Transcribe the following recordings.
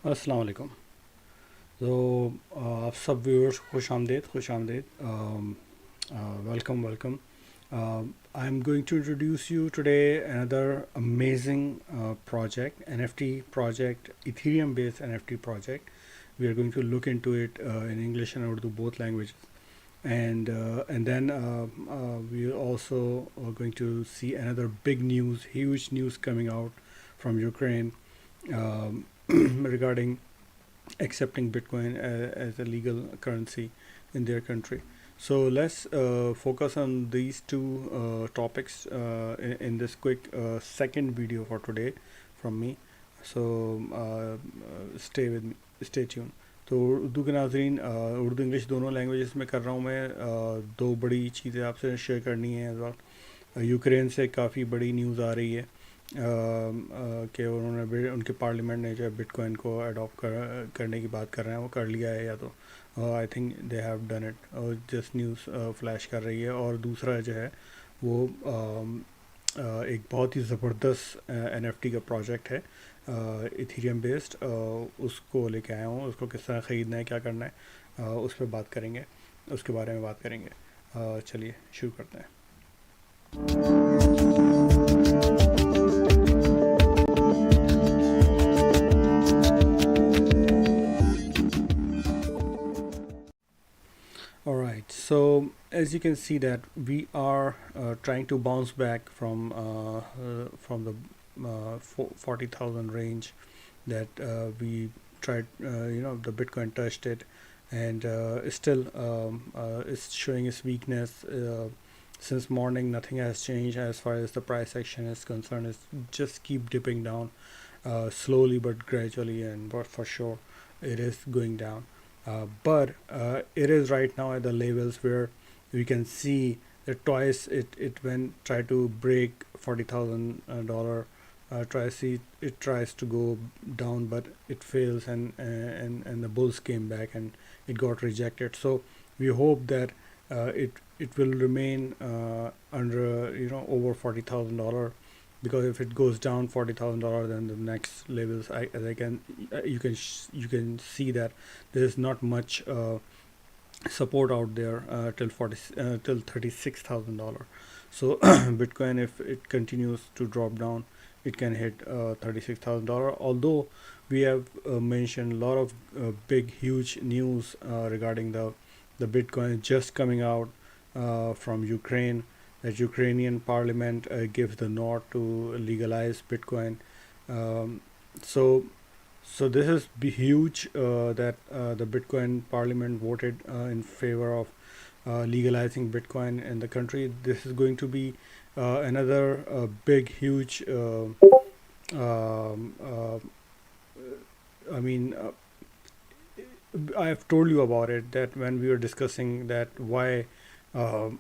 अस्सलाम वालेकुम। आप सब व्यूअर्स खुश आमदेद welcome. I'm going to introduce you today another amazing project, NFT project, Ethereum based NFT project. We are going to look into it in English and Urdu, both languages. And then we also are going to see another big news, huge news coming out from Ukraine regarding accepting Bitcoin as a legal currency in their country. So let's focus on these two topics in this quick second video for today from me. So stay tuned. तो उर्दू के नाजरीन, Urdu English दोनों languages में कर रहा हूँ मैं। दो बड़ी चीज़ें आपसे शेयर करनी है इस वक्त। यूक्रेन से काफ़ी बड़ी न्यूज़ आ रही है कि उनके पार्लियामेंट ने जो है बिटकॉइन को अडॉप्ट करने की बात कर रहे हैं, वो कर लिया है या तो I think they have done it, और जस्ट न्यूज़ फ्लैश कर रही है। और दूसरा जो है वो एक बहुत ही ज़बरदस्त NFT का प्रोजेक्ट है इथीरियम बेस्ड, उसको लेके आया हूँ। उसको किस तरह ख़रीदना है, क्या करना है, उस पर बात करेंगे, उसके बारे में बात करेंगे। चलिए शुरू करते हैं। All right, so as you can see that we are trying to bounce back from the 40,000 range that we tried. The Bitcoin touched it, and still it's showing its weakness. Since morning, nothing has changed as far as the price action is concerned. It's just keep dipping down slowly but gradually, and but for sure, it is going down. But it is right now at the levels where we can see that twice it went try to break $40,000. It tries to go down, but it fails, and the bulls came back and it got rejected. So we hope that it will remain under over $40,000, because if it goes down $40,000, then the next levels, you can see that there is not much support out there till $36,000. So Bitcoin, if it continues to drop down, it can hit $36,000. Although we have mentioned a lot of big huge news regarding the Bitcoin just coming out from Ukraine, that Ukrainian parliament gives the nod to legalize Bitcoin. Um, so, so this is huge that the Bitcoin parliament voted in favor of legalizing Bitcoin in the country. This is going to be another big, huge. Um, uh, I mean, I have told you about it, that when we were discussing that uh,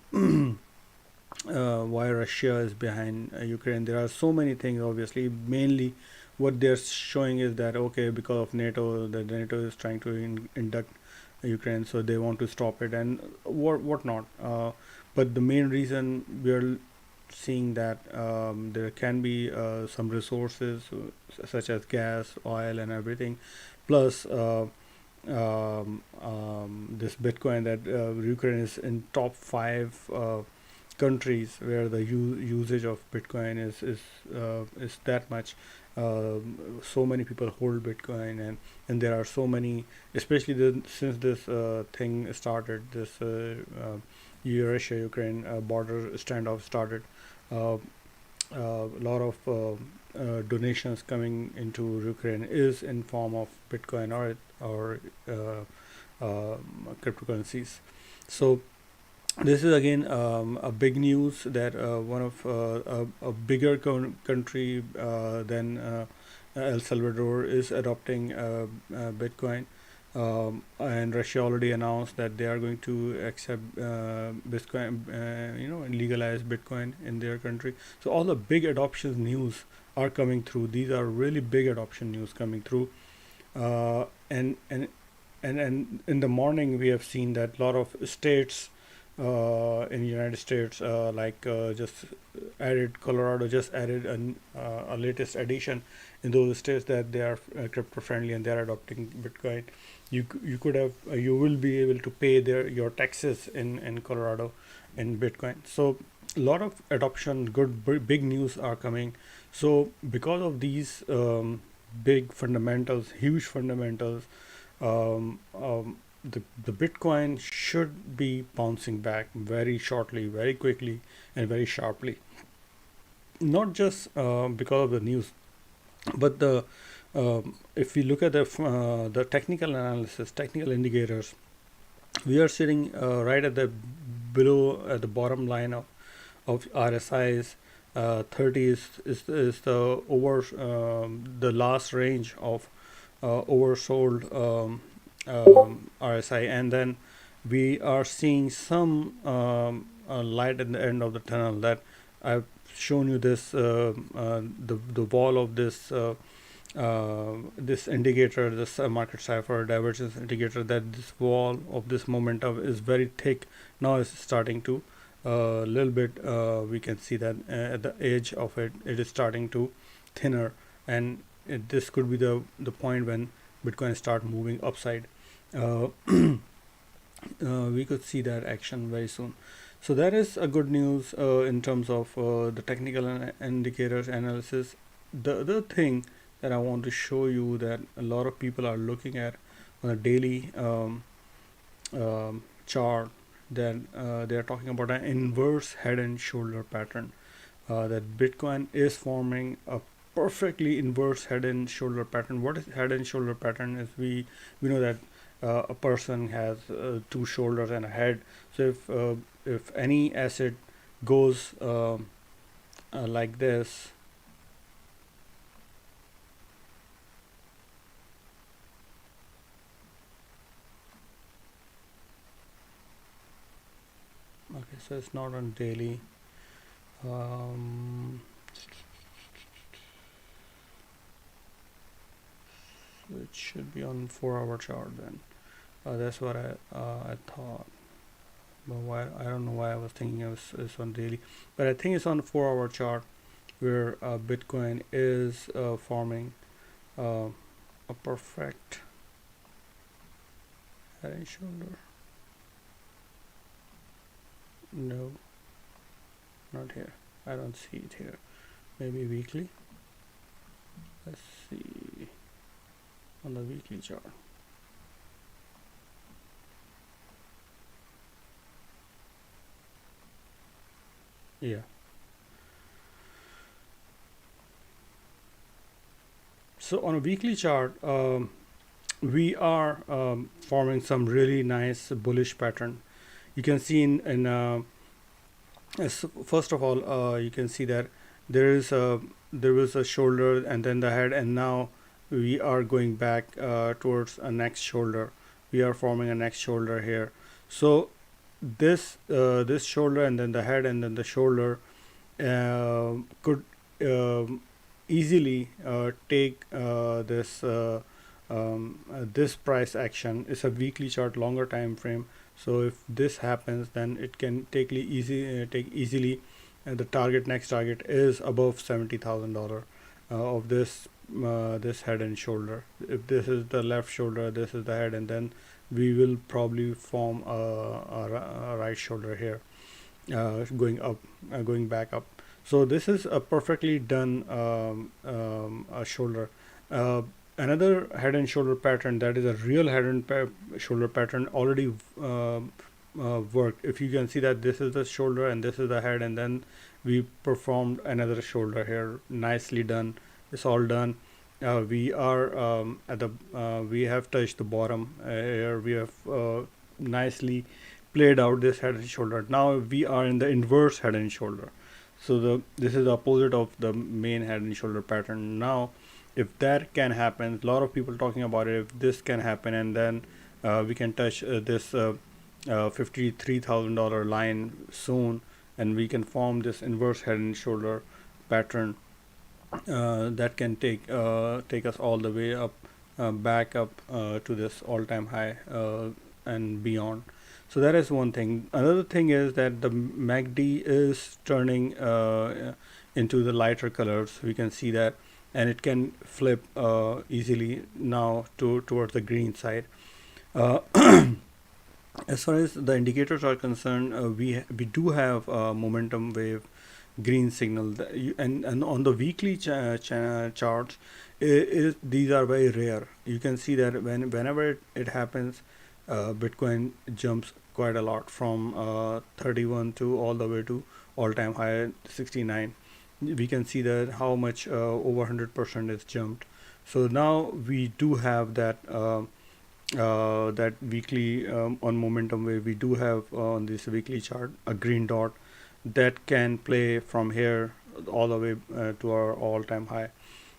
why Russia is behind Ukraine. There are so many things. Obviously, mainly what they're showing is that okay, because of NATO, the NATO is trying to induct Ukraine, so they want to stop it and what not. But the main reason we are seeing that there can be some resources such as gas, oil, and everything, plus this Bitcoin, that Ukraine is in top five countries where the usage of Bitcoin is that much. So many people hold Bitcoin, and there are so many, especially since this thing started, this Russia Ukraine border standoff started. A lot of donations coming into Ukraine is in form of Bitcoin or cryptocurrencies. So this is again a big news that one of a bigger country than El Salvador is adopting Bitcoin, and Russia already announced that they are going to accept Bitcoin, and legalize Bitcoin in their country. So all the big adoption news are coming through. These are really big adoption news coming through, uh, and and and in the morning we have seen that a lot of states in United States, just added Colorado just added a latest addition in those states that they are crypto friendly and they are adopting Bitcoin. You could have you will be able to pay your taxes in Colorado in Bitcoin. So a lot of adoption, big news are coming. So because of these big fundamentals, huge fundamentals, the Bitcoin should be bouncing back very shortly, very quickly, and very sharply. Not just because of the news, but the if we look at the technical analysis, technical indicators, we are sitting right at the below at the bottom line of RSIs. 30 is the the last range of oversold RSI, and then we are seeing some light at the end of the tunnel. That I've shown you this the wall of this indicator, this market cipher divergence indicator, that this wall of this momentum is very thick. Now it's starting to a little bit. We can see that at the edge of it, it is starting to thinner, and this could be the point when Bitcoin start moving upside. We could see that action very soon. So that is a good news in terms of the technical indicators analysis. The other thing that I want to show you that a lot of people are looking at on a daily chart, that they are talking about an inverse head and shoulder pattern. That Bitcoin is forming a perfectly inverse head and shoulder pattern. What is head and shoulder pattern? Is we know that a person has two shoulders and a head. So if any asset goes like this, okay, so it's not on daily. Um, it should be on 4 hour chart then. That's what I thought. But why, I don't know why I was thinking it's on daily, but I think it's on the 4 hour chart where Bitcoin is forming uh, a perfect head and shoulder. No, not here. I don't see it here. Maybe weekly. Let's see on the weekly chart. Yeah. So on a weekly chart, we are forming some really nice bullish pattern. You can see first of all, you can see that there was a shoulder and then the head, and now we are going back towards a next shoulder. We are forming a next shoulder here. So this shoulder and then the head and then the shoulder could easily take this price action. It's a weekly chart, longer time frame. So if this happens, then it can take easily. The next target is above $70,000 of this head and shoulder. If this is the left shoulder, this is the head, and then we will probably form a right shoulder here, going up, going back up. So this is a perfectly done a shoulder. Uh, Another head and shoulder pattern, that is a real head and shoulder pattern, already worked. If you can see that this is the shoulder and this is the head, and then we performed another shoulder here, nicely done. It's all done. We are at the we have touched the bottom here. We have nicely played out this head and shoulder. Now we are in the inverse head and shoulder. So this is the opposite of the main head and shoulder pattern. Now if that can happen, a lot of people talking about it, if this can happen, and then we can touch this $53,000 line soon, and we can form this inverse head and shoulder pattern that can take us all the way up, back up to this all-time high and beyond. So that is one thing. Another thing is that the MACD is turning into the lighter colors. We can see that, and it can flip easily now towards the green side. uh, as far as the indicators are concerned, we do have momentum wave green signal and on the weekly charts, these are very rare. You can see that whenever it happens, Bitcoin jumps quite a lot from 31 to all the way to all-time high 69. We can see that how much over 100% is jumped. So now we do have that that weekly on momentum wave. We do have on this weekly chart a green dot that can play from here all the way to our all-time high.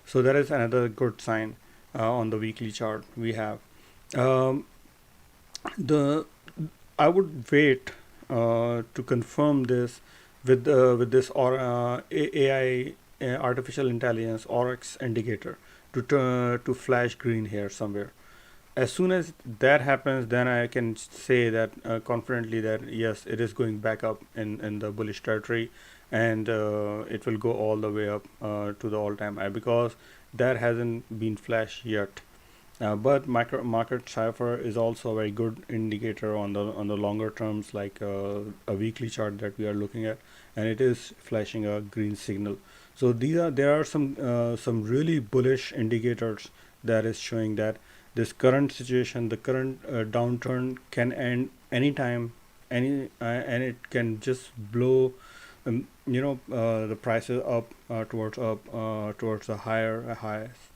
So that is another good sign on the weekly chart we have. Um, the I would wait to confirm this with this or AI artificial intelligence ORX indicator to flash green here somewhere. As soon as that happens, then I can say that confidently that yes, it is going back up in the bullish territory, and it will go all the way up to the all-time high, because that hasn't been flashed yet. But market cipher is also a very good indicator on the longer terms, like a weekly chart that we are looking at, and it is flashing a green signal. So there are some really bullish indicators that is showing that this current situation, the current downturn, can end anytime, and it can just blow, the prices up towards the higher highs.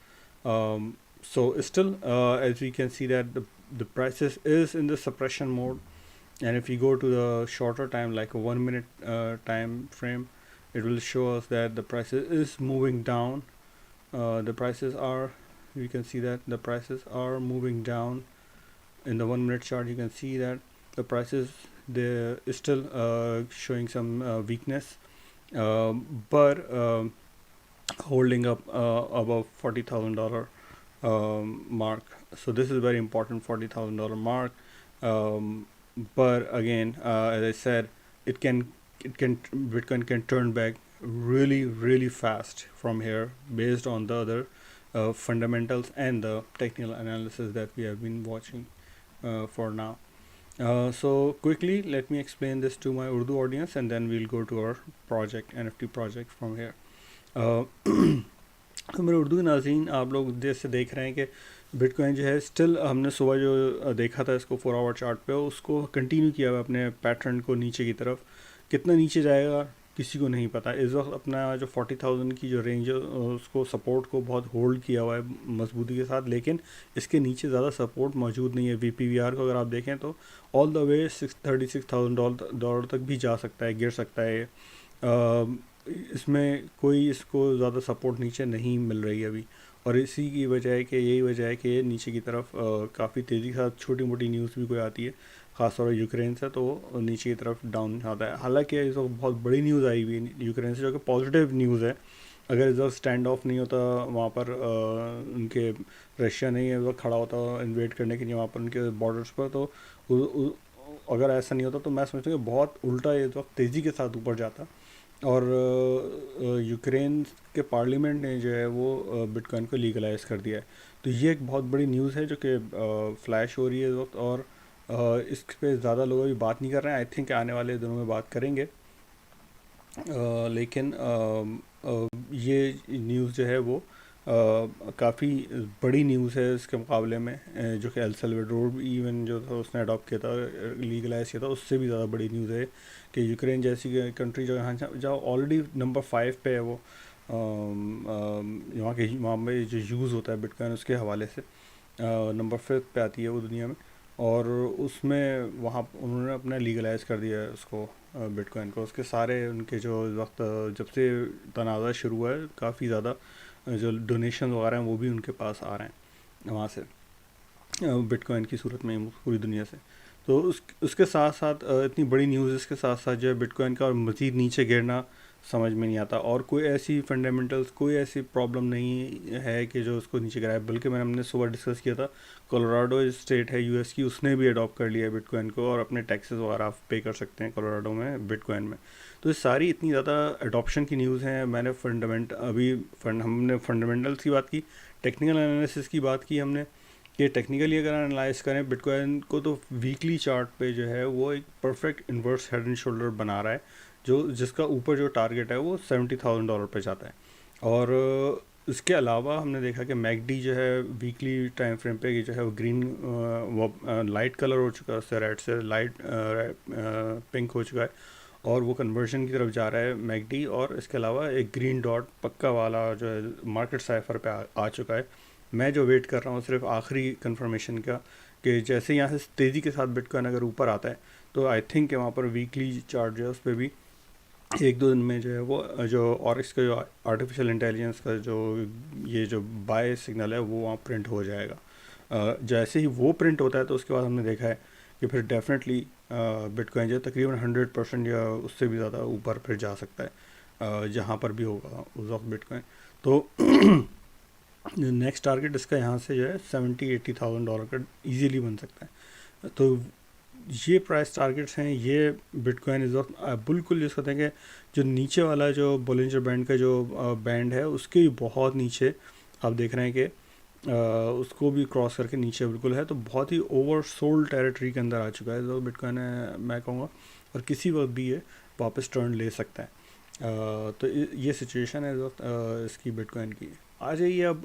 So still, as we can see that the prices is in the suppression mode, and if we go to the shorter time, like a 1 minute time frame, it will show us that the prices is moving down. The prices are, you can see that the prices are moving down in the 1 minute chart. You can see that the prices, they is still showing some weakness, but holding up above $40,000 mark. So this is very important, $40,000 mark. um, but again, as I said, it can Bitcoin can turn back really fast from here, based on the other fundamentals and the technical analysis that we have been watching for now. So quickly, let me explain this to my Urdu audience, and then we'll go to our project, NFT project, from here. uh, तो मेरे उर्दू नाज़रीन, आप लोग जैसे देख रहे हैं कि बिटकॉइन जो है, स्टिल हमने सुबह जो देखा था इसको 4 आवर चार्ट पे, उसको कंटिन्यू किया हुआ अपने पैटर्न को नीचे की तरफ. कितना नीचे जाएगा किसी को नहीं पता. इस वक्त अपना जो 40,000 की जो रेंज है, उसको सपोर्ट को बहुत होल्ड किया हुआ है मजबूती के साथ, लेकिन इसके नीचे ज़्यादा सपोर्ट मौजूद नहीं है. VPVR को अगर आप देखें तो ऑल द वे $36,000 तक भी जा सकता है, गिर सकता है. इसमें कोई इसको ज़्यादा सपोर्ट नीचे नहीं मिल रही है अभी, और इसी की वजह है कि यही वजह है कि नीचे की तरफ काफ़ी तेज़ी के साथ छोटी मोटी न्यूज़ भी कोई आती है, ख़ासतौर पर यूक्रेन से, तो नीचे की तरफ डाउन आता है. हालांकि इस वक्त बहुत बड़ी न्यूज़ आई हुई है यूक्रेन से, जो कि पॉजिटिव न्यूज़ है. अगर इस वक्त स्टैंड ऑफ नहीं होता वहाँ पर, उनके रशिया नहीं है खड़ा होता इन्वेड करने के लिए वहाँ पर उनके बॉर्डर्स पर, तो अगर ऐसा नहीं होता तो मैं समझता हूँ कि बहुत उल्टा इस वक्त तेज़ी के साथ ऊपर जाता. और यूक्रेन के पार्लियामेंट ने जो है वो बिटकॉइन को लीगलाइज कर दिया है. तो ये एक बहुत बड़ी न्यूज़ है जो कि फ्लैश हो रही है इस वक्त, और इस पे ज़्यादा लोग अभी बात नहीं कर रहे हैं. आई थिंक आने वाले दिनों में बात करेंगे. लेकिन ये न्यूज़ जो है वो काफ़ी बड़ी न्यूज़ है इसके मुकाबले में, जो कि एल सल्वाडोर भी इवन जो था उसने अडॉप्ट किया था, लीगलाइज किया था, उससे भी ज़्यादा बड़ी न्यूज़ है कि यूक्रेन जैसी कंट्री जो यहाँ जहाँ ऑलरेडी नंबर 5 पे है, वो वहाँ में जो यूज़ होता है बिटकॉइन उसके हवाले से नंबर 5 पे आती है वो दुनिया में, और उसमें वहाँ उन्होंने अपना लीगलाइज कर दिया है उसको, बिटकॉइन को. उसके सारे उनके जो वक्त जब से तनाज़ा शुरू हुआ है, काफ़ी ज़्यादा जो डोनेशन वगैरह हैं वो भी उनके पास आ रहे हैं वहाँ से, बिटकॉइन की सूरत में पूरी दुनिया से. तो उसके साथ साथ इतनी बड़ी न्यूज़, इसके साथ साथ जो है बिटकॉइन का और मज़ीद नीचे गिरना समझ में नहीं आता, और कोई ऐसी फंडामेंटल्स, कोई ऐसी प्रॉब्लम नहीं है कि जो उसको नीचे गिराए। बल्कि मैंने हमने सुबह डिस्कस किया था, कोलोराडो स्टेट है यूएस की, उसने भी अडॉप्ट कर लिया है बिटकॉइन को, और अपने टैक्सेस वगैरह आप पे कर सकते हैं कोलोराडो में बिटकॉइन में। तो ये सारी इतनी ज़्यादा अडॉप्शन की न्यूज़ हैं। मैंने हमने फंडामेंटल्स की बात की, टेक्निकल एनालिसिस की बात की हमने, कि टेक्निकली अगर एनालाइज करें बिटकॉइन को, तो वीकली चार्ट पे जो है वो एक perfect inverse head and shoulder बना रहा है, जो जिसका ऊपर जो टारगेट है वो $70,000 पे जाता है। और इसके अलावा हमने देखा कि मैकडी जो है वीकली टाइम फ्रेम पे जो है वो ग्रीन, वो लाइट कलर हो चुका है, उससे रेड से लाइट पिंक हो चुका है, और वो कन्वर्जन की तरफ जा रहा है मैकडी। और इसके अलावा एक ग्रीन डॉट पक्का वाला जो है मार्केट साइफर पे आ चुका है। मैं जो वेट कर रहा हूँ सिर्फ आखिरी कंफर्मेशन का, कि जैसे यहाँ से तेज़ी के साथ बिटकॉइन अगर ऊपर आता है, तो आई थिंक वहाँ पर वीकली चार्ट जो है उस पर भी एक दो दिन में जो है वो जो और इसका जो आर्टिफिशियल इंटेलिजेंस का जो ये जो बाय सिग्नल है वो वहाँ प्रिंट हो जाएगा। जैसे ही वो प्रिंट होता है तो उसके बाद हमने देखा है कि फिर डेफिनेटली बिटकॉइन जो है तकरीबन 100% या उससे भी ज़्यादा ऊपर फिर जा सकता है, जहाँ पर भी होगा उस वक्त बिटकॉइन। तो नेक्स्ट टारगेट इसका यहाँ से जो है $70,000-80,000 का ईजीली बन सकता है। तो ये प्राइस टारगेट्स हैं, ये बिटकॉइन इस वक्त बिल्कुल जिसको कहते हैं कि जो नीचे वाला जो बोलिंजर बैंड का जो बैंड है उसके बहुत नीचे आप देख रहे हैं कि उसको भी क्रॉस करके नीचे बिल्कुल है। तो बहुत ही ओवर सोल्ड टेरिटरी के अंदर आ चुका है जो बिटकॉइन है, मैं कहूँगा, और किसी वक्त भी ये वापस टर्न ले सकता है। तो ये सिचुएशन है इस वक्त इसकी बिटकॉइन की। आ जाइए अब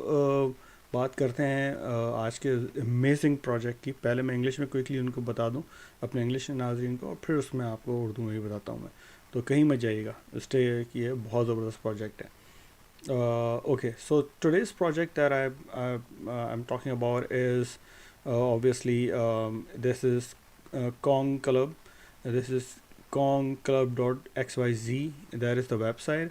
बात करते हैं आज के अमेजिंग प्रोजेक्ट की। पहले मैं इंग्लिश में क्विकली उनको बता दूं अपने इंग्लिश नाज़रीन को, और फिर उसमें आपको उर्दू में भी बताता हूँ मैं, तो कहीं मत जाइएगा, स्टे की है, बहुत ज़बरदस्त प्रोजेक्ट है। Okay, so today's project that I'm talking about is obviously this is Kong Club. This is kongclub.xyz. That is the website.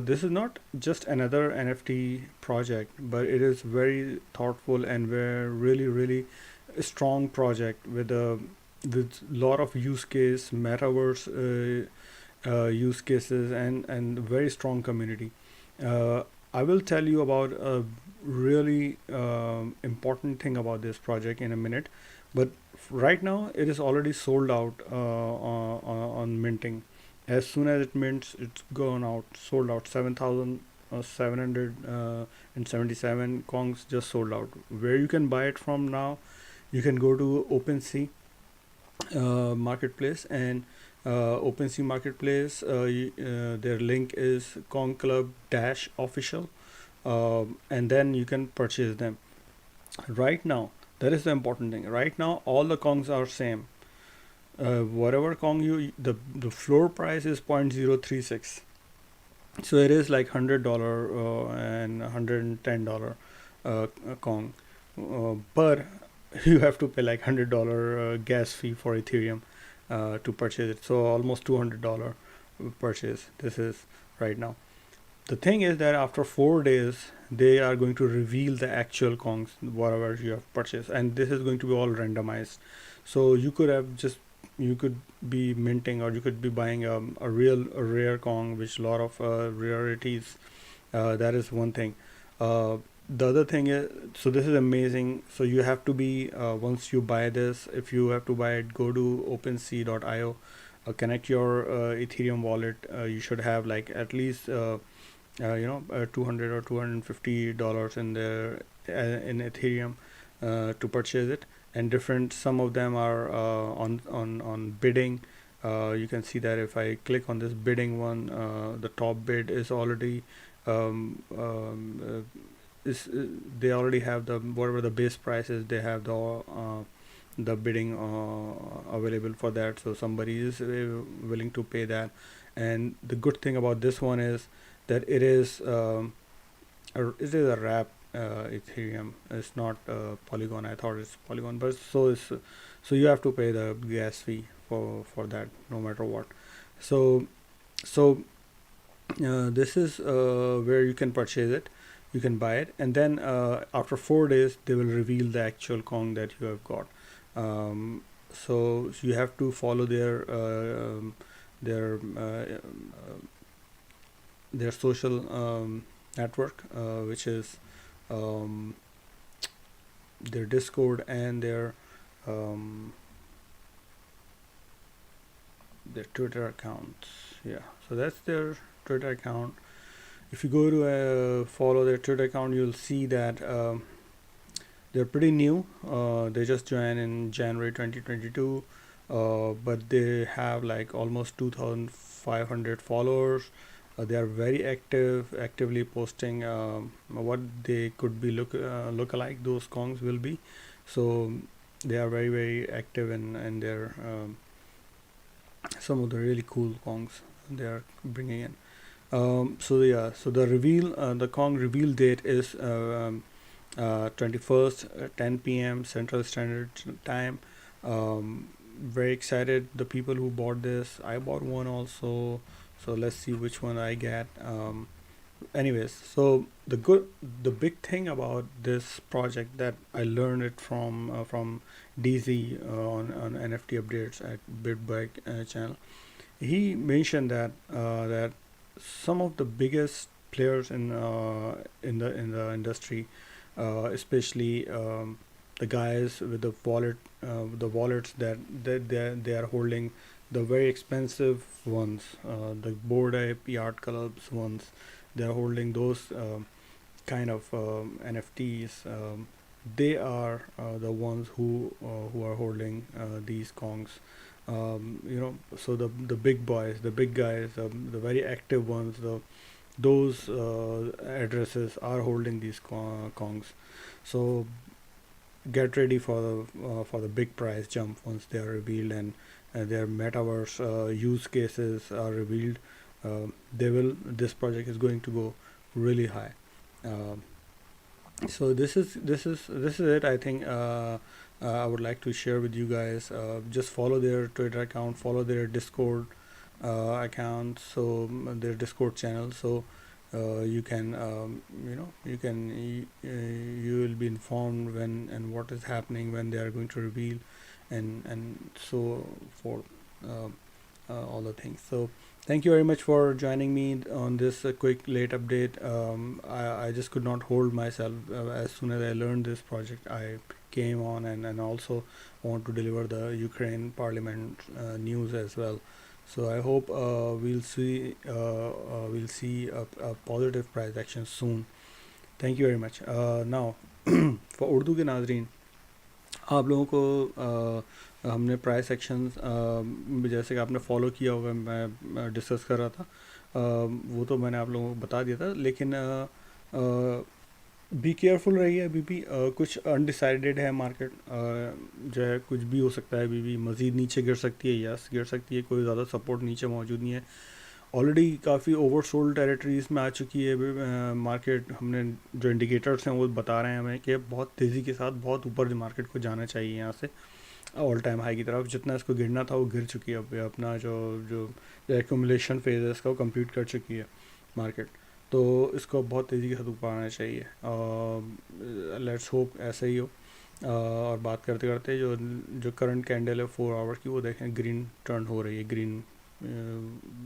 This is not just another NFT project, but it is very thoughtful and very really strong project with lot of use case, metaverse use cases, and very strong community. I will tell you about a really important thing about this project in a minute, but right now it is already sold out on minting. As soon as it mints, it's gone out, sold out. 7,777 Kongs just sold out. Where you can buy it from now, you can go to OpenSea marketplace, and OpenSea marketplace, their link is conclub dash official, and then you can purchase them right now. That is the important thing. Right now all the Kongs are same. Whatever Kong the floor price is 0.036, so it is like $100 and $110 Kong, but you have to pay like $100 gas fee for Ethereum to purchase it. So almost $200 purchase. This is right now. The thing is that after 4 days, they are going to reveal the actual Kongs, whatever you have purchased, and this is going to be all randomized. So you could be minting, or you could be buying a rare Kong, which a lot of rarities. That is one thing. The other thing is, so this is amazing. So you have to be once you buy this, if you have to buy it, go to OpenSea.io, connect your Ethereum wallet. You should have like at least 200 or $250 in there in Ethereum to purchase it. And different, some of them are on bidding. You can see that if I click on this bidding one, the top bid is already they already have the whatever the base price is, they have the bidding available for that, so somebody is willing to pay that. And the good thing about this one is that it is a wrap Ethereum. It's not Polygon. I thought it's Polygon, but so you have to pay the gas fee for that no matter what. So this is where you can purchase it. You can buy it, and then after 4 days they will reveal the actual Kong that you have got. So you have to follow their their social network, which is um, their Discord and um, their Twitter accounts. Yeah, so that's their Twitter account. If you go to follow their Twitter account, you'll see that they're pretty new. They just joined in January 2022, but they have like almost 2,500 followers. They are very actively posting what they could be look alike those Kongs will be. So they are very active in their some of the really cool Kongs they are bringing in. So yeah, so the Kong reveal date is 21st, 10 p.m. Central Standard Time. Very excited. The people who bought this, I bought one also. So let's see which one I get. Anyways, so the big thing about this project that I learned it from DZ on NFT updates at Bitbike channel. He mentioned that some of the biggest players in the industry, especially the guys with the wallets that they are holding, the very expensive ones, the Bored Ape Yacht Clubs ones, they are holding those kind of NFTs. They are the ones who are holding these Kongs. So the big boys, the big guys, the very active ones, those addresses are holding these Kongs. So get ready for the big price jump once they are revealed and their metaverse use cases are revealed. This project is going to go really high. Uh, so this is it. I think I would like to share with you guys. Just follow their Twitter account, follow their Discord account, so their Discord channel. So you can you will be informed when and what is happening when they are going to reveal, and so forth. All the things. So thank you very much for joining me on this quick late update. I just could not hold myself. As soon as I learned this project, I came on and also want to deliver the Ukraine Parliament news as well. So I hope we'll see a positive price action soon. Thank you very much. Now for Urdu के नाजरीन, आप लोगों को हमने price actions जैसे कि आपने follow किया होगा, मैं डिस्कस कर रहा था, वो तो मैंने आप लोगों को बता दिया था, लेकिन बी केयरफुल रहिए। अभी भी कुछ अनडिसाइडेड है मार्केट, जो है कुछ भी हो सकता है, अभी भी मज़ीद नीचे गिर सकती है, यस गिर सकती है, कोई ज़्यादा सपोर्ट नीचे मौजूद नहीं है। ऑलरेडी काफ़ी ओवरसोल्ड टेरिटरीज में आ चुकी है मार्केट। हमने जो इंडिकेटर्स हैं वो बता रहे हैं हमें कि बहुत तेज़ी के साथ बहुत ऊपर मार्केट को जाना चाहिए यहाँ से ऑल टाइम हाई की तरफ। जितना इसको गिरना था वो गिर चुकी है, अब अपना जो जो एक्यूमुलेशन फेज है इसका वो कंप्लीट कर चुकी है मार्केट। तो इसको बहुत तेज़ी के साथ ऊपर आना चाहिए। लेट्स होप ऐसा ही हो। और बात करते करते जो जो करंट कैंडल है 4 आवर की, वो देखें ग्रीन टर्न हो रही है, ग्रीन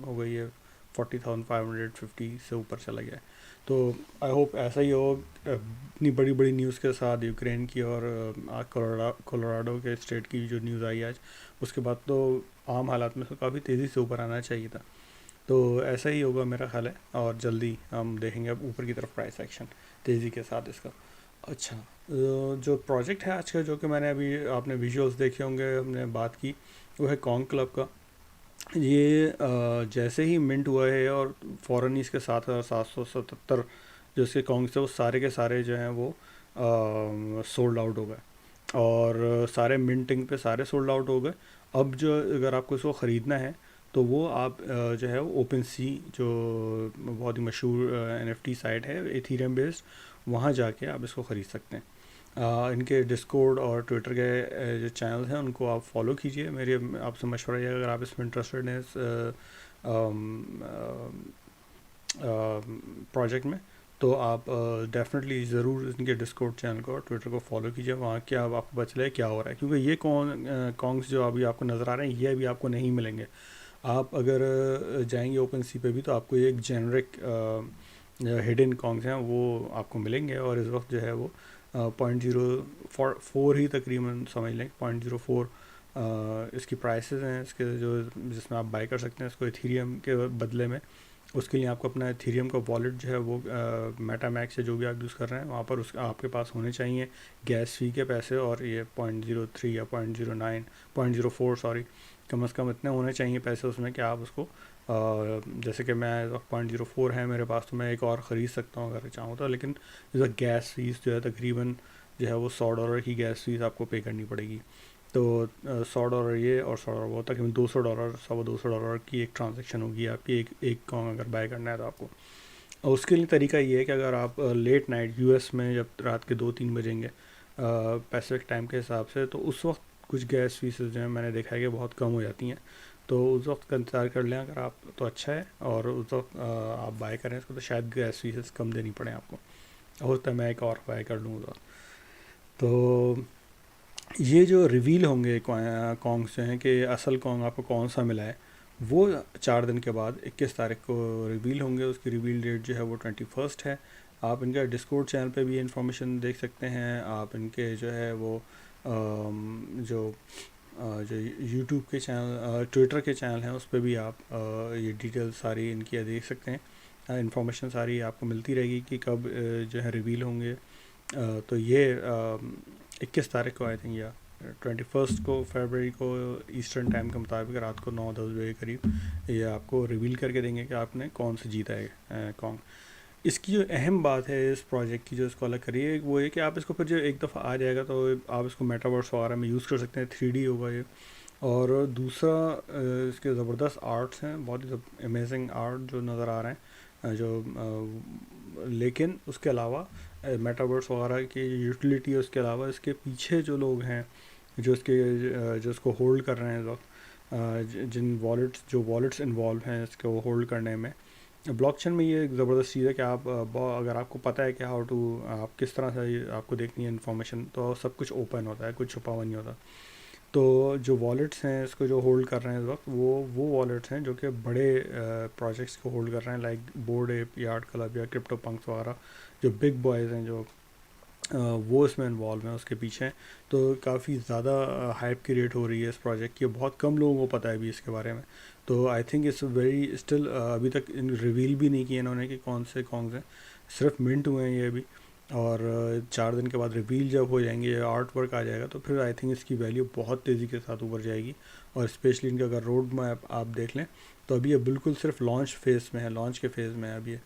हो गई है, 40,550 से ऊपर चला गया है। तो आई होप ऐसा ही हो। इतनी बड़ी बड़ी न्यूज़ के साथ यूक्रेन की और कोलोराडो के स्टेट की जो न्यूज़ आई आज, उसके बाद तो आम हालात में तो काफ़ी तेज़ी से ऊपर आना चाहिए था। तो ऐसा ही होगा मेरा ख्याल है, और जल्दी हम देखेंगे अब ऊपर की तरफ प्राइस एक्शन तेज़ी के साथ इसका। अच्छा, जो प्रोजेक्ट है आज का, जो कि मैंने अभी आपने विजुअल्स देखे होंगे, हमने बात की, वो है कॉन्ग क्लब का। ये जैसे ही मिंट हुआ है और फ़ौरन ही इसके 7,777 जो इसके कॉन्ग्स थे वो सारे के सारे जो हैं वो सोल्ड आउट हो गए, और सारे मिंटिंग पे सारे सोल्ड आउट हो गए। अब जो अगर आपको इसको ख़रीदना है तो वो आप जो है वो ओपन सी, जो बहुत ही मशहूर NFT साइट है एथीरियम बेस्ड, वहाँ जाके आप इसको ख़रीद सकते हैं। इनके डिस्कॉर्ड और ट्विटर के जो चैनल हैं उनको आप फॉलो कीजिए। मेरी आपसे मशवरा है, अगर आप इसमें इंटरेस्टेड हैं इस प्रोजेक्ट में, तो आप डेफिनेटली ज़रूर इनके डिस्कॉर्ड चैनल को और ट्विटर को फॉलो कीजिए। वहाँ क्या आपको पता चले क्या हो रहा है, क्योंकि ये कॉन्ग्स जो अभी आपको नज़र आ रहे हैं ये अभी आपको नहीं मिलेंगे। آپ اگر جائیں گے اوپن سی پہ بھی تو آپ کو ایک جینرک ہڈن کانگز ہیں وہ آپ کو ملیں گے، اور اس وقت جو ہے وہ 0.04 ہی تقریباً سمجھ لیں، 0.04 اس کی پرائسز ہیں اس کے، جو جس میں آپ بائی کر سکتے ہیں اس کو ایتھیریم کے بدلے میں. اس کے لیے آپ کو اپنا ایتھیریم کا والیٹ جو ہے وہ میٹا میکس یا جو بھی آپ یوز کر رہے ہیں وہاں پر اس آپ کے پاس ہونے چاہیے گیس فی کے پیسے، اور یہ 0.03 یا 0.09 0.04 سوری، کم از کم اتنے ہونے چاہیے پیسے اس میں کہ آپ اس کو جیسے کہ میں 0.04 ہے میرے پاس تو میں ایک اور خرید سکتا ہوں اگر چاہوں تو، لیکن اس وقت گیس فیس جو ہے تقریباً جو ہے وہ $100 کی گیس فیس آپ کو پے کرنی پڑے گی. تو $100 یہ اور $100 وہ، تقریباً $200 $250 کی ایک ٹرانزیکشن ہوگی آپ کی ایک کام اگر بائی کرنا ہے تو آپ کو. اور اس کے لیے طریقہ یہ ہے کہ اگر آپ لیٹ نائٹ یو ایس میں جب رات کے 2-3 بجیں گے پیسفک ٹائم کے حساب سے، تو اس وقت کچھ گیس فیسز جو ہیں میں نے دیکھا ہے کہ بہت کم ہو جاتی ہیں، تو اس وقت کا انتظار کر لیں اگر آپ تو اچھا ہے، اور اس وقت آپ بائی کریں اس کو تو شاید گیس فیسز کم دینی پڑیں آپ کو، ہوتا ہے میں ایک اور بائی کر لوں گا. تو یہ جو ریویل ہوں گے کانگس جو ہیں کہ اصل کانگ آپ کو کون سا ملا ہے، وہ 4 دن کے بعد 21 تاریخ کو ریویل ہوں گے. اس کی ریویل ڈیٹ جو ہے وہ 21 ہے. آپ ان کا ڈسکورڈ چینل پہ بھی یہ انفارمیشن دیکھ سکتے ہیں. آپ ان کے جو ہے وہ جو یوٹیوب کے چینل ٹویٹر کے چینل ہیں اس پہ بھی آپ یہ ڈیٹیل ساری ان کی دیکھ سکتے ہیں. انفارمیشن ساری آپ کو ملتی رہے گی کہ کب جو ہے ریویل ہوں گے. تو یہ 21 تاریخ کو آئی تھنک یا 21 کو فیبرری کو ایسٹرن ٹائم کے مطابق رات کو 9-10 بجے کے قریب یہ آپ کو ریویل کر کے دیں گے کہ آپ نے کون سے جیتا ہے کانگ. اس کی جو اہم بات ہے اس پروجیکٹ کی جو اس کو الگ کریے وہ یہ کہ آپ اس کو پھر جو ایک دفعہ آ جائے گا تو آپ اس کو میٹاورس وغیرہ میں یوز کر سکتے ہیں. 3D ہوگا یہ. اور دوسرا اس کے زبردست آرٹس ہیں، بہت ہی امیزنگ آرٹ جو نظر آ رہے ہیں جو لیکن اس کے علاوہ میٹاورس وغیرہ کی یوٹیلیٹی ہے، اس کے علاوہ اس کے پیچھے جو لوگ ہیں جو اس کو ہولڈ کر رہے ہیں اس وقت، جن والٹس انوالو ہیں اس کو ہولڈ کرنے میں. بلاک چین میں یہ ایک زبردست چیز ہے کہ آپ اگر آپ کو پتہ ہے کہ ہاؤ ٹو آپ کس طرح سے آپ کو دیکھنی ہے انفارمیشن، تو سب کچھ اوپن ہوتا ہے، کچھ چھپا ہوا نہیں ہوتا. تو جو والٹس ہیں اس کو جو ہولڈ کر رہے ہیں اس وقت وہ والٹس ہیں جو کہ بڑے پروجیکٹس کو ہولڈ کر رہے ہیں، لائک بورڈ ایپ یا آرٹ کلب یا کرپٹو پنکس وغیرہ، جو بگ بوائز ہیں جو وہ اس میں انوالو ہیں اس کے پیچھے. تو کافی زیادہ ہائپ کریٹ ہو رہی ہے اس پروجیکٹ کی، بہت کم لوگوں کو پتہ ہے ابھی اس کے بارے میں. تو I think it's very still ابھی تک ریویل بھی نہیں کیا انہوں نے کہ کون سے کانگز ہیں، صرف منٹ ہوئے ہیں یہ ابھی. اور 4 دن کے بعد ریویل جب ہو جائیں گے، آرٹ ورک آ جائے گا تو پھر آئی تھنک اس کی ویلیو بہت تیزی کے ساتھ اوپر جائے گی. اور اسپیشلی ان کا اگر روڈ میپ آپ دیکھ لیں تو ابھی یہ بالکل صرف لانچ فیز میں ہے، لانچ کے فیز میں ہے ابھی یہ.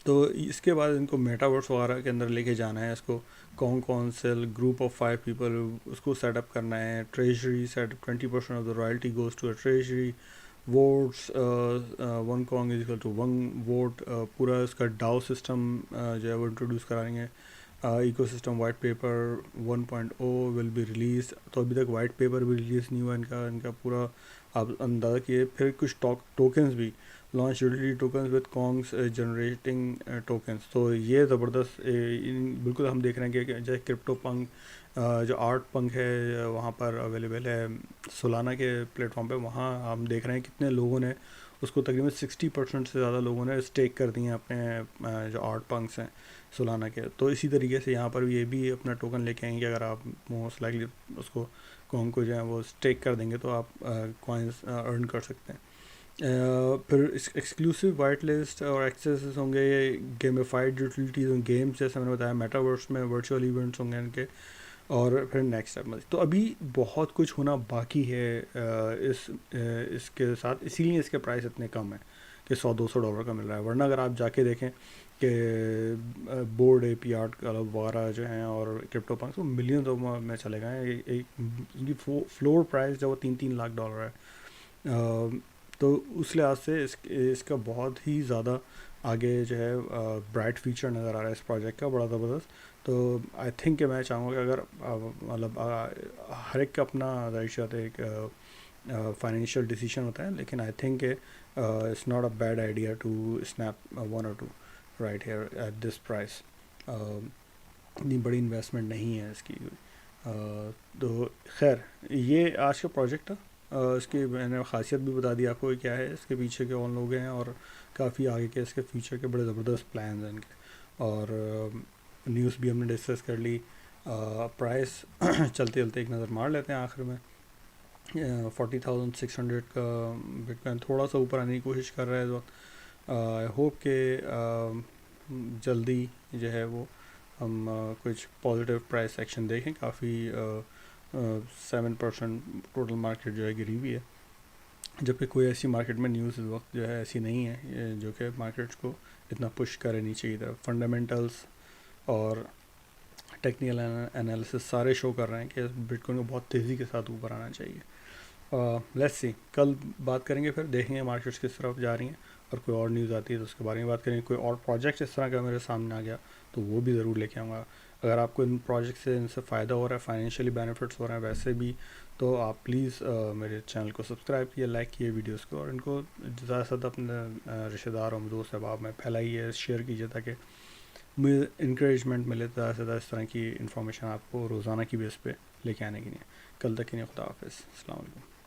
تو اس کے بعد ان کو میٹاورس وغیرہ کے اندر لے کے جانا ہے، اس کو کونسل گروپ آف 5 پیپل اس کو سیٹ اپ کرنا ہے. Treasury set 20% of the royalty goes to a treasury. Votes 1 Kong is equal to 1 vote. پورا اس کا ڈاؤ سسٹم جو ہے وہ انٹروڈیوس کرائیں گے. Eco system white paper 1.0 will be release. تو ابھی تک وائٹ پیپر بھی ریلیز نہیں ہوا ان کا پورا آپ اندازہ کیے. پھر کچھ ٹوکنز بھی لانچ، یوٹیلیٹی ٹوکنز وتھ کانگس جنریٹنگ ٹوکنس. تو یہ زبردست بالکل ہم دیکھ رہے ہیں کہ جیسے کرپٹو پنک جو آرٹ پنک ہے وہاں پر اویلیبل ہے سولانا کے پلیٹ فارم پہ، وہاں ہم دیکھ رہے ہیں کتنے لوگوں نے اس کو تقریباً 60% سے زیادہ لوگوں نے اسٹیک کر دی ہیں اپنے جو آرٹ پنکس ہیں سولانا کے. تو اسی طریقے سے یہاں پر یہ بھی اپنا ٹوکن لے کے آئیں گے. اگر آپ موسٹ لائکلی اس کو کانگ کو جو ہے وہ اسٹیک کر دیں گے تو آپ کوائنس ارن کر سکتے ہیں. پھر ایکسکلوسیو وائٹ لسٹ اور ایکسیسز ہوں گے. یہ گیمیفائڈ یوٹیلیٹیز گیمس جیسے میں نے بتایا، میٹاورس میں ورچوئل ایونٹس ہوں گے ان کے. اور پھر نیکسٹ اسٹیپ تو ابھی بہت کچھ ہونا باقی ہے اس کے ساتھ، اسی لیے اس کے پرائس اتنے کم ہیں کہ $100-200 کا مل رہا ہے. ورنہ اگر آپ جا کے دیکھیں کہ بورڈ اے پی آرٹ کلب وغیرہ جو ہیں اور کرپٹو پنکس وہ ملینز میں چلے گئے ہیں. ان کی فلور پرائس جو وہ $3-3 لاکھ ہے. تو اس لحاظ سے اس کا بہت ہی زیادہ آگے جو ہے برائٹ فیچر نظر آ رہا ہے اس پروجیکٹ کا، بڑا زبردست. تو آئی تھنک کہ میں چاہوں گا کہ اگر مطلب ہر ایک کا اپنا ظاہر ایک فائنینشیل ڈیسیشن ہوتا ہے، لیکن آئی تھنک کہ it's not a bad idea to snap 1 or 2 right here at this price. اتنی بڑی انویسٹمنٹ نہیں ہے اس کی. تو خیر یہ آج کا پروجیکٹ تھا. اس کی میں نے خاصیت بھی بتا دی آپ کو کہ کیا ہے, اس کے پیچھے کے کون لوگ ہیں, اور کافی آگے کے اس کے فیوچر کے بڑے زبردست پلانز ہیں ان کے. اور نیوز بھی ہم نے ڈسکس کر لی. پرائس چلتے چلتے ایک نظر مار لیتے ہیں آخر میں. 40,600 کا بٹ کوائن تھوڑا سا اوپر آنے کی کوشش کر رہا ہے اس وقت. آئی ہوپ کہ جلدی جو ہے وہ ہم کچھ پازیٹیو پرائس ایکشن دیکھیں. کافی 7% ٹوٹل مارکیٹ جو ہے گری ہوئی ہے, جبکہ کوئی ایسی مارکیٹ میں نیوز اس وقت جو ہے ایسی نہیں ہے جو کہ مارکیٹس کو اتنا پش کرے نیچے کی طرف. فنڈامنٹلس اور ٹیکنیکل انالیسس سارے شو کر رہے ہیں کہ بٹ کوائن کو بہت تیزی کے ساتھ اوپر آنا چاہیے. لیٹس سی, کل بات کریں گے, پھر دیکھیں گے مارکیٹس کس طرف جا رہی ہیں, اور کوئی اور نیوز آتی ہے تو اس کے بارے میں بات کریں گے. کوئی اور پروجیکٹ اس طرح کا میرے سامنے آ گیا تو وہ بھی ضرور لے کے آؤں گا. اگر آپ کو ان پروجیکٹ سے ان سے فائدہ ہو رہا ہے, فائنینشیلی بینیفٹس ہو رہے ہیں ویسے بھی, تو آپ پلیز میرے چینل کو سبسکرائب کیے, لائک کیے ویڈیوز کو, اور ان کو زیادہ سے زیادہ اپنے رشتہ دار اور دوست احباب میں پھیلائیے, شیئر کیجیے, تاکہ مجھے انکریجمنٹ ملے زیادہ سے زیادہ اس طرح کی انفارمیشن آپ کو روزانہ کی بیس پہ لے کے آنے کی. نہیں کل تک کے لیے خدا حافظ, السلام علیکم.